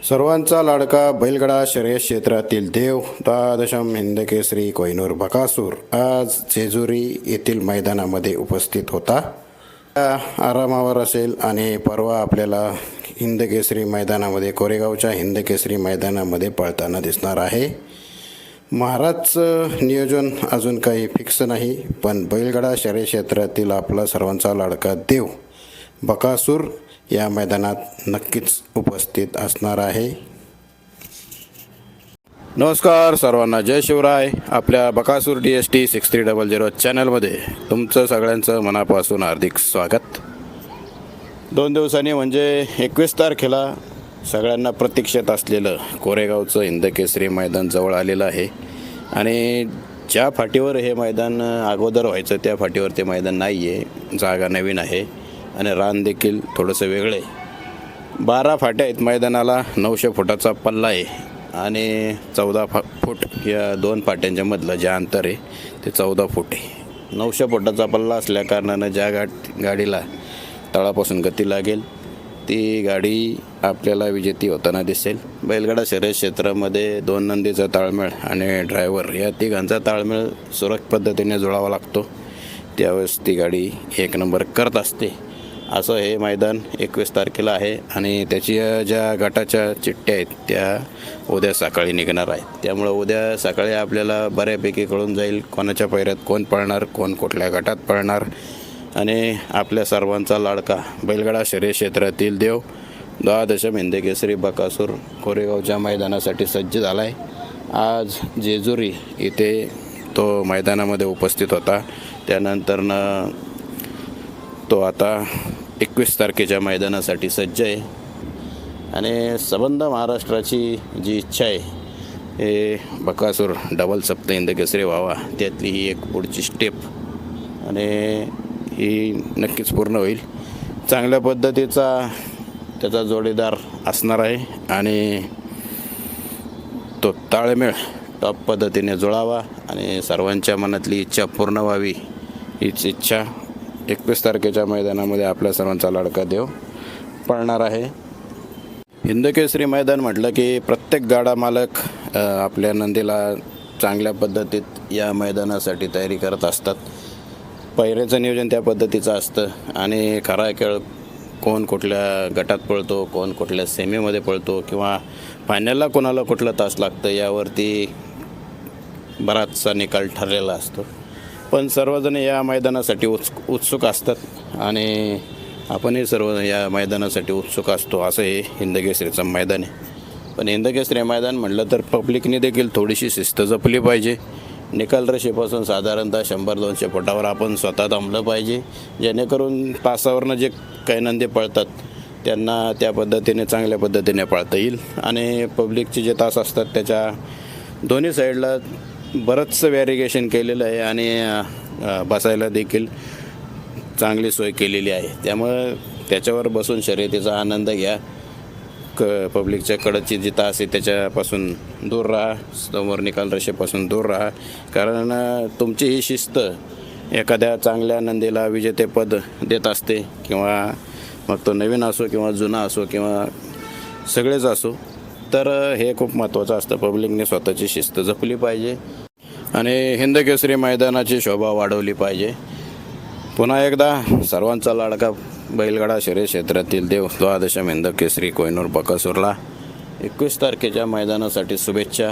सर्वांचा लाडका बैलगाडा शर्यत क्षेत्रातील देव द्वादशम हिंदकेसरी कोहिनूर बकासूर आज जेजुरी येथील मैदानामध्ये उपस्थित होता. आरामावर असेल आणि परवा आपल्याला हिंदकेसरी मैदानामध्ये कोरेगावच्या हिंदकेसरी मैदानामध्ये पळताना दिसणार आहे. महाराजचं नियोजन अजून काही फिक्स नाही, पण बैलगाडा शर्यत क्षेत्रातील आपला सर्वांचा लाडका देव बकासूर या मैदानात नक्कीच उपस्थित असणार आहे. नमस्कार सर्वांना, जय शिवराय. आपल्या बकासूर DST 6300 चॅनलमध्ये तुमचं सगळ्यांचं मनापासून हार्दिक स्वागत. 2 दिवसांनी म्हणजे 21 तारखेला सगळ्यांना प्रतीक्षेत असलेलं कोरेगावचं हिंदकेसरी मैदान जवळ आलेलं आहे. आणि ज्या फाटीवर हे मैदान अगोदर व्हायचं त्या फाटीवर ते मैदान नाही आहे, जागा नवीन आहे आणि रान देखील थोडंसं वेगळं आहे. 12 फाट्या आहेत मैदानाला, 900 फुटाचा पल्ला आहे आणि 14 फूट या 2 फाट्यांच्या मधलं जे अंतर आहे ते 14 फूट आहे. 900 फुटाचा पल्ला असल्या कारणानं ज्या गाडीला तळापासून गती लागेल ती गाडी आपल्याला विजेती होताना दिसेल. बैलगाडा शर्यत क्षेत्रामध्ये 2 नंदीचा ताळमेळ आणि ड्रायव्हर या तिघांचा ताळमेळ सुरक्षित पद्धतीने जुळावा लागतो, त्यावेळेस ती गाडी 1 नंबर करत असते. असं हे मैदान 21 तारखेला आहे आणि त्याची ज्या गटाच्या चिठ्ठ्या आहेत त्या उद्या सकाळी निघणार आहेत. त्यामुळं उद्या सकाळी आपल्याला बऱ्यापैकी कळून जाईल कोणाच्या पैऱ्यात कोण पळणार, कोण कुठल्या गटात पळणार. आणि आपल्या सर्वांचा लाडका बैलगाडा शर्यत क्षेत्रातील देव द्वादशम हिंदकेसरी बकासूर कोरेगावच्या मैदानासाठी सज्ज झाला आहे. आज जेजुरी इथे तो मैदानामध्ये उपस्थित होता. त्यानंतरनं तो आता 21 तारखेच्या मैदानासाठी सज्ज आहे. आणि संबंध महाराष्ट्राची जी इच्छा आहे हे बकासूर डबल सप्त हिंदकेसरी व्हावा, त्यातली ही एक पुढची स्टेप आणि ही नक्कीच पूर्ण होईल. चांगल्या पद्धतीचा त्याचा जोडीदार असणार आहे आणि तो ताळमेळ टॉप पद्धतीने जुळावा आणि सर्वांच्या मनातली इच्छा पूर्ण व्हावी, हीच इच्छा 21 तारखेच्या मैदानामध्ये आपल्या सर्वांचा लाडका देव पळणार आहे. हिंदकेसरी मैदान म्हटलं की प्रत्येक गाडा मालक आपल्या नंदीला चांगल्या पद्धतीत या मैदानासाठी तयारी करत असतात. पैऱ्याचं नियोजन त्या पद्धतीचं असतं आणि खरा खेळ कोण कुठल्या गटात पळतो, कोण कुठल्या सेमीमध्ये पळतो किंवा फायनलला कोणाला कुठलं तास लागतं यावरती बराचसा निकाल ठरलेला असतो. पण सर्वजण या मैदानासाठी उत्सुक असतात आणि आपणही सर्व या मैदानासाठी उत्सुक असतो. असं हे हिंदकेसरीचं मैदान आहे. पण हिंदकेसरी मैदान म्हटलं तर पब्लिकने देखील थोडीशी शिस्त जपली पाहिजे. निकाल रेषेपासून साधारणतः 100-200 फुटावर आपण स्वतः थांबलं पाहिजे, जेणेकरून तासावरनं जे काही नंदी पळतात त्यांना त्या पद्धतीने चांगल्या पद्धतीने पळता येईल. आणि पब्लिकचे जे तास असतात त्याच्या दोन्ही साईडला बरंचसं वॅरिगेशन केलेलं आहे आणि बसायला देखील चांगली सोय केलेली आहे. त्यामुळं त्याच्यावर बसून शर्यतीचा आनंद घ्या. पब्लिकच्या कडची जी तास आहे त्याच्यापासून दूर राहा, समोर निकाल रेषेपासून दूर राहा. कारण तुमची ही शिस्त एखाद्या चांगल्या नंदीला विजेतेपद देत असते, किंवा मग तो नवीन असो किंवा जुना असो किंवा सगळेच असो. तर हे खूप महत्त्वाचं असतं. पब्लिकने स्वतःची शिस्त जपली पाहिजे आणि हिंदकेसरी मैदानाची शोभा वाढवली पाहिजे. पुन्हा एकदा सर्वांचा लाडका बैलगाडा शर्यत क्षेत्रातील देव द्वादशम हिंदकेसरी कोहिनूर बकासूरला 21 तारखेच्या मैदानासाठी शुभेच्छा.